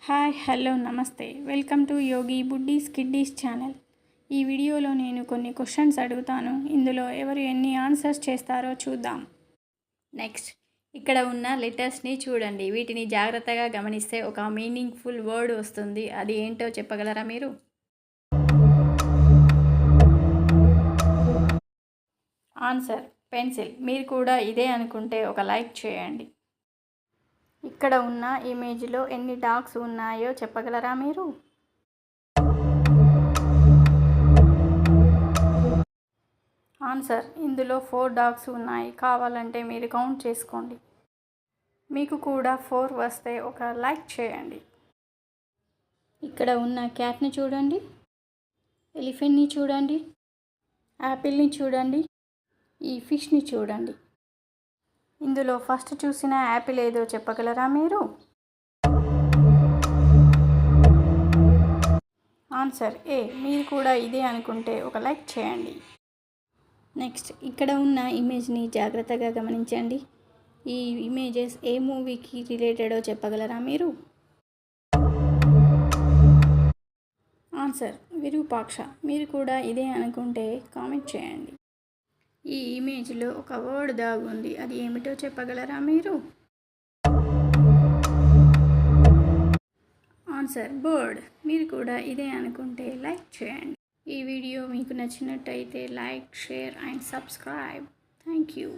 Hi hello నమస్తే welcome to Yogi buddies kiddies channel. ఈ వీడియోలో నేను కొన్ని క్వశ్చన్స్ అడుగుతాను. ఇందులో ఎవరు ఎన్ని ఆన్సర్స్ చేస్తారో చూద్దాం. నెక్స్ట్ ఇక్కడ ఉన్న లెటర్స్ని చూడండి. వీటిని జాగ్రత్తగా గమనిస్తే ఒక మీనింగ్ఫుల్ వర్డ్ వస్తుంది. అది ఏంటో చెప్పగలరా మీరు? Answer pencil. మీరు కూడా ఇదే అనుకుంటే ఒక లైక్ చేయండి. ఇక్కడ ఉన్న ఇమేజ్లో ఎన్ని డాగ్స్ ఉన్నాయో చెప్పగలరా మీరు? ఆన్సర్ ఇందులో 4 డాగ్స్ ఉన్నాయి. కావాలంటే మీరు కౌంట్ చేసుకోండి. మీకు కూడా 4 వస్తే ఒక లైక్ చేయండి. ఇక్కడ ఉన్న క్యాట్ని చూడండి, ఎలిఫెంట్ని చూడండి, యాపిల్ని చూడండి, ఈ ఫిష్ని చూడండి. ఇందులో ఫస్ట్ చూసిన యాపిల్ ఏదో చెప్పగలరా మీరు? ఆన్సర్ ఏ. మీరు కూడా ఇదే అనుకుంటే ఒక లైక్ చేయండి. నెక్స్ట్ ఇక్కడ ఉన్న ఇమేజ్ని జాగ్రత్తగా గమనించండి. ఈ ఇమేజెస్ ఏ మూవీకి రిలేటెడో చెప్పగలరా మీరు? ఆన్సర్ విరూపాక్ష. మీరు కూడా ఇదే అనుకుంటే కామెంట్ చేయండి. ఈ ఇమేజ్లో ఒక వర్డ్ దాగుంది. అది ఏమిటో చెప్పగలరా మీరు? Answer bird. మీరు కూడా ఇదే అనుకుంటే లైక్ చేయండి. ఈ వీడియో మీకు నచ్చినట్టయితే like, share and subscribe. Thank you.